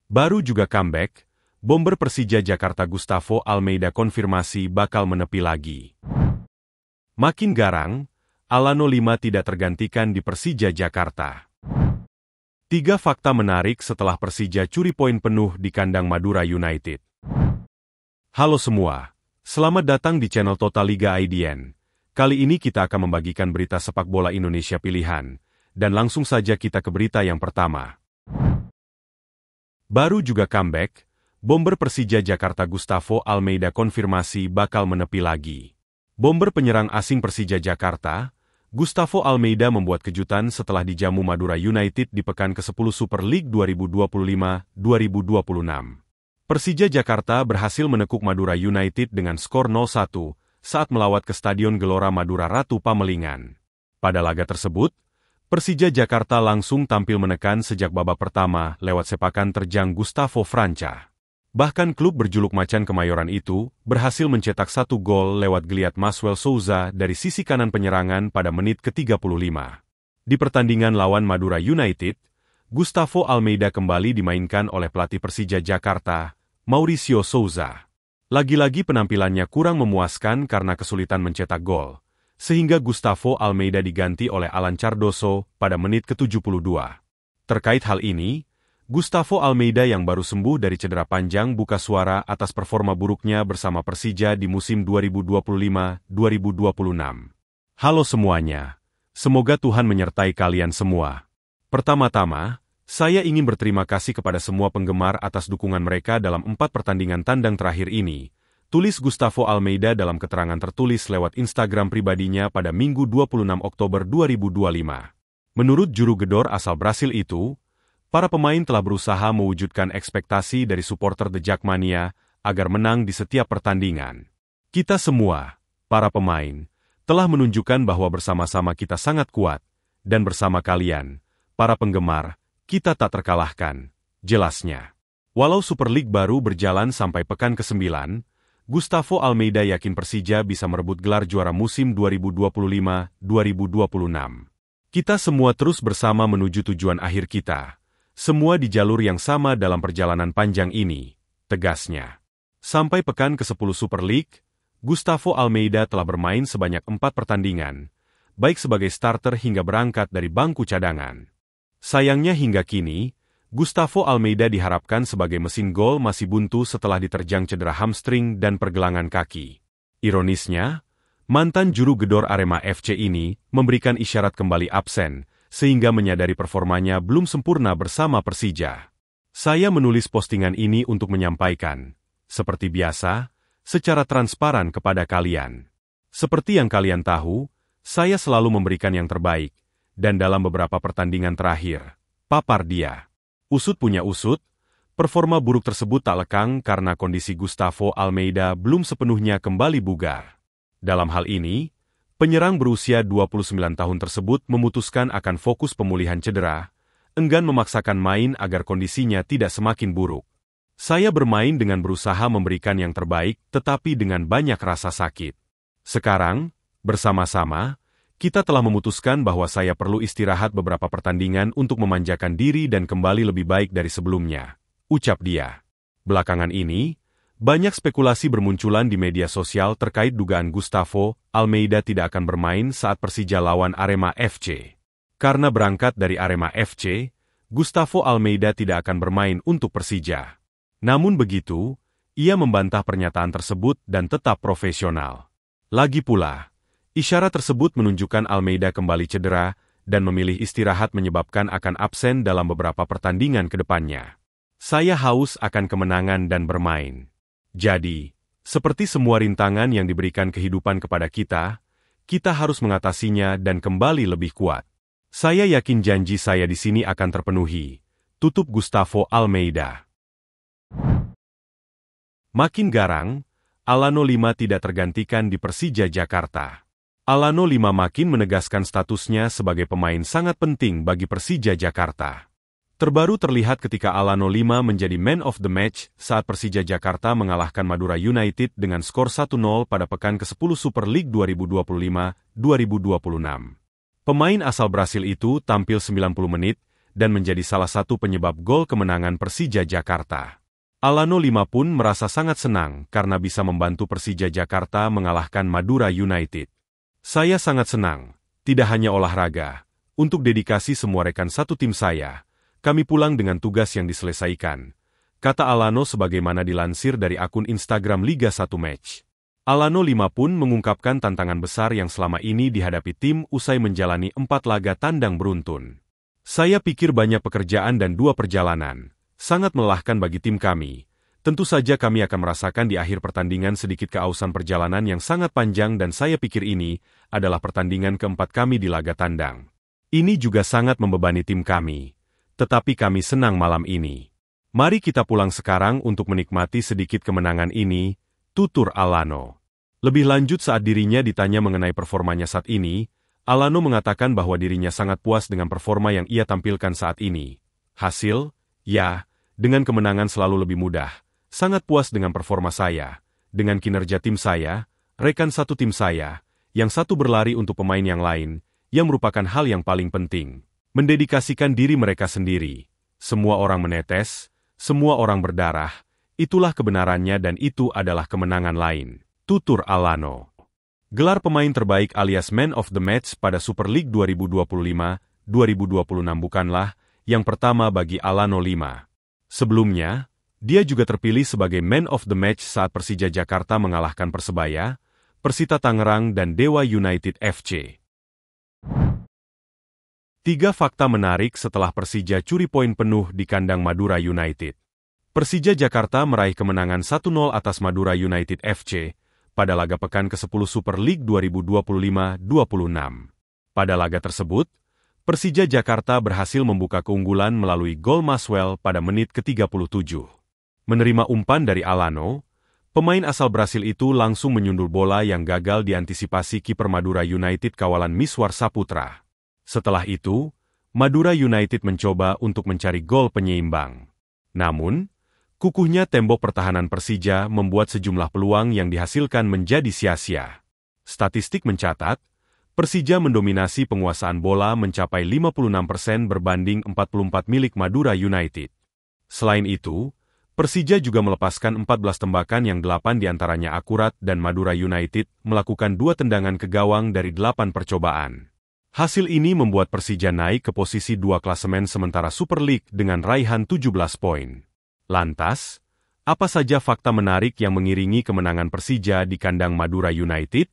Baru juga comeback, bomber Persija Jakarta Gustavo Almeida konfirmasi bakal menepi lagi. Makin garang, Alano 5 tidak tergantikan di Persija Jakarta. 3 fakta menarik setelah Persija curi poin penuh di kandang Madura United. Halo semua, selamat datang di channel Total Liga IDN. Kali ini kita akan membagikan berita sepak bola Indonesia pilihan, dan langsung saja kita ke berita yang pertama. Baru juga comeback, bomber Persija Jakarta Gustavo Almeida konfirmasi bakal menepi lagi. Bomber penyerang asing Persija Jakarta, Gustavo Almeida membuat kejutan setelah dijamu Madura United di pekan ke-10 Super League 2025-2026. Persija Jakarta berhasil menekuk Madura United dengan skor 0-1 saat melawat ke Stadion Gelora Madura Ratu Pamelingan. Pada laga tersebut, Persija Jakarta langsung tampil menekan sejak babak pertama lewat sepakan terjang Gustavo Franca. Bahkan klub berjuluk Macan Kemayoran itu berhasil mencetak 1 gol lewat geliat Maswell Souza dari sisi kanan penyerangan pada menit ke-35. Di pertandingan lawan Madura United, Gustavo Almeida kembali dimainkan oleh pelatih Persija Jakarta, Mauricio Souza. Lagi-lagi penampilannya kurang memuaskan karena kesulitan mencetak gol, sehingga Gustavo Almeida diganti oleh Alan Cardoso pada menit ke-72. Terkait hal ini, Gustavo Almeida yang baru sembuh dari cedera panjang buka suara atas performa buruknya bersama Persija di musim 2025-2026. Halo semuanya, semoga Tuhan menyertai kalian semua. Pertama-tama, saya ingin berterima kasih kepada semua penggemar atas dukungan mereka dalam 4 pertandingan tandang terakhir ini, tulis Gustavo Almeida dalam keterangan tertulis lewat Instagram pribadinya pada Minggu 26 Oktober 2025. Menurut juru gedor asal Brasil itu, para pemain telah berusaha mewujudkan ekspektasi dari supporter The Jackmania agar menang di setiap pertandingan. Kita semua, para pemain, telah menunjukkan bahwa bersama-sama kita sangat kuat, dan bersama kalian, para penggemar, kita tak terkalahkan, jelasnya. Walau Super League baru berjalan sampai pekan ke-9, Gustavo Almeida yakin Persija bisa merebut gelar juara musim 2025-2026. Kita semua terus bersama menuju tujuan akhir kita. Semua di jalur yang sama dalam perjalanan panjang ini, tegasnya. Sampai pekan ke-10 Super League, Gustavo Almeida telah bermain sebanyak 4 pertandingan, baik sebagai starter hingga berangkat dari bangku cadangan. Sayangnya hingga kini, Gustavo Almeida diharapkan sebagai mesin gol masih buntu setelah diterjang cedera hamstring dan pergelangan kaki. Ironisnya, mantan juru gedor Arema FC ini memberikan isyarat kembali absen, sehingga menyadari performanya belum sempurna bersama Persija. Saya menulis postingan ini untuk menyampaikan, seperti biasa, secara transparan kepada kalian. Seperti yang kalian tahu, saya selalu memberikan yang terbaik, dan dalam beberapa pertandingan terakhir, papar dia. Usut punya usut, performa buruk tersebut tak lekang karena kondisi Gustavo Almeida belum sepenuhnya kembali bugar. Dalam hal ini, penyerang berusia 29 tahun tersebut memutuskan akan fokus pemulihan cedera, enggan memaksakan main agar kondisinya tidak semakin buruk. Saya bermain dengan berusaha memberikan yang terbaik tetapi dengan banyak rasa sakit. Sekarang, bersama-sama, kita telah memutuskan bahwa saya perlu istirahat beberapa pertandingan untuk memanjakan diri dan kembali lebih baik dari sebelumnya, ucap dia. Belakangan ini, banyak spekulasi bermunculan di media sosial terkait dugaan Gustavo Almeida tidak akan bermain saat Persija lawan Arema FC. Karena berangkat dari Arema FC, Gustavo Almeida tidak akan bermain untuk Persija. Namun begitu, ia membantah pernyataan tersebut dan tetap profesional. Lagi pula, isyarat tersebut menunjukkan Almeida kembali cedera dan memilih istirahat menyebabkan akan absen dalam beberapa pertandingan ke depannya. Saya haus akan kemenangan dan bermain. Jadi, seperti semua rintangan yang diberikan kehidupan kepada kita, kita harus mengatasinya dan kembali lebih kuat. Saya yakin janji saya di sini akan terpenuhi, tutup Gustavo Almeida. Makin garang, Alano 5 tidak tergantikan di Persija Jakarta. Alano 5 makin menegaskan statusnya sebagai pemain sangat penting bagi Persija Jakarta. Terbaru terlihat ketika Alano 5 menjadi man of the match saat Persija Jakarta mengalahkan Madura United dengan skor 1-0 pada pekan ke-10 Super League 2025-2026. Pemain asal Brasil itu tampil 90 menit dan menjadi salah satu penyebab gol kemenangan Persija Jakarta. Alano Lima pun merasa sangat senang karena bisa membantu Persija Jakarta mengalahkan Madura United. Saya sangat senang, tidak hanya olahraga, untuk dedikasi semua rekan satu tim saya, kami pulang dengan tugas yang diselesaikan, kata Alano sebagaimana dilansir dari akun Instagram Liga 1 Match. Alano Lima pun mengungkapkan tantangan besar yang selama ini dihadapi tim usai menjalani 4 laga tandang beruntun. Saya pikir banyak pekerjaan dan 2 perjalanan, sangat melelahkan bagi tim kami. Tentu saja kami akan merasakan di akhir pertandingan sedikit keausan perjalanan yang sangat panjang dan saya pikir ini adalah pertandingan keempat kami di laga tandang. Ini juga sangat membebani tim kami, tetapi kami senang malam ini. Mari kita pulang sekarang untuk menikmati sedikit kemenangan ini, tutur Alano. Lebih lanjut saat dirinya ditanya mengenai performanya saat ini, Alano mengatakan bahwa dirinya sangat puas dengan performa yang ia tampilkan saat ini. Hasil? Ya, dengan kemenangan selalu lebih mudah. Sangat puas dengan performa saya, dengan kinerja tim saya, rekan satu tim saya, yang satu berlari untuk pemain yang lain, yang merupakan hal yang paling penting. Mendedikasikan diri mereka sendiri. Semua orang menetes, semua orang berdarah, itulah kebenarannya dan itu adalah kemenangan lain. Tutur Alano. Gelar pemain terbaik alias Man of the Match pada Super League 2025-2026 bukanlah yang pertama bagi Alano Lima. Sebelumnya, dia juga terpilih sebagai Man of the Match saat Persija Jakarta mengalahkan Persebaya, Persita Tangerang dan Dewa United FC. 3 fakta menarik setelah Persija curi poin penuh di kandang Madura United. Persija Jakarta meraih kemenangan 1-0 atas Madura United FC pada laga pekan ke-10 Super League 2025-26. Pada laga tersebut, Persija Jakarta berhasil membuka keunggulan melalui gol Maswell pada menit ke-37. Menerima umpan dari Alano, pemain asal Brasil itu langsung menyundul bola yang gagal diantisipasi kiper Madura United kawalan Miswar Saputra. Setelah itu, Madura United mencoba untuk mencari gol penyeimbang. Namun, kukuhnya tembok pertahanan Persija membuat sejumlah peluang yang dihasilkan menjadi sia-sia. Statistik mencatat, Persija mendominasi penguasaan bola mencapai 56% berbanding 44% milik Madura United. Selain itu, Persija juga melepaskan 14 tembakan yang 8 diantaranya akurat dan Madura United melakukan 2 tendangan ke gawang dari 8 percobaan. Hasil ini membuat Persija naik ke posisi 2 klasemen sementara Super League dengan raihan 17 poin. Lantas, apa saja fakta menarik yang mengiringi kemenangan Persija di kandang Madura United?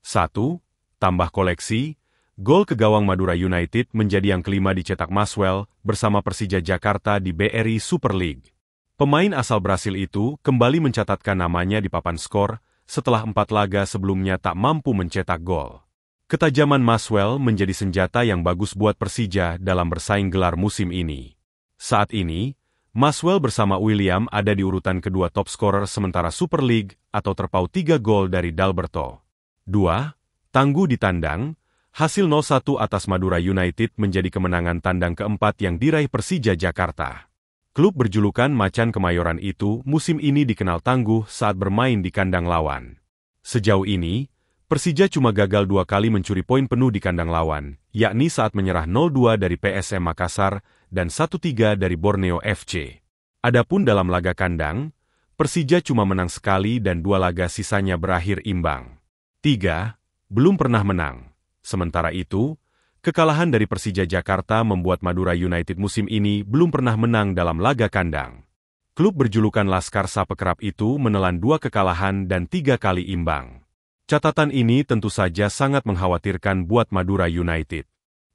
1. Tambah koleksi, gol ke gawang Madura United menjadi yang kelima dicetak Maswell bersama Persija Jakarta di BRI Super League. Pemain asal Brasil itu kembali mencatatkan namanya di papan skor setelah 4 laga sebelumnya tak mampu mencetak gol. Ketajaman Maswell menjadi senjata yang bagus buat Persija dalam bersaing gelar musim ini. Saat ini, Maswell bersama William ada di urutan kedua top scorer sementara Super League atau terpaut 3 gol dari Dalberto. 2. Tangguh di tandang, hasil 0-1 atas Madura United menjadi kemenangan tandang keempat yang diraih Persija Jakarta. Klub berjulukan Macan Kemayoran itu musim ini dikenal tangguh saat bermain di kandang lawan. Sejauh ini, Persija cuma gagal 2 kali mencuri poin penuh di kandang lawan, yakni saat menyerah 0-2 dari PSM Makassar dan 1-3 dari Borneo FC. Adapun dalam laga kandang, Persija cuma menang sekali dan 2 laga sisanya berakhir imbang. 3. Belum pernah menang. Sementara itu, kekalahan dari Persija Jakarta membuat Madura United musim ini belum pernah menang dalam laga kandang. Klub berjulukan Laskar Sapekerap itu menelan 2 kekalahan dan 3 kali imbang. Catatan ini tentu saja sangat mengkhawatirkan buat Madura United.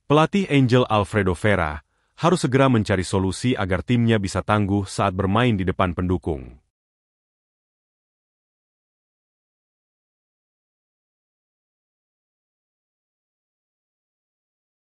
Pelatih Angel Alfredo Vera harus segera mencari solusi agar timnya bisa tangguh saat bermain di depan pendukung.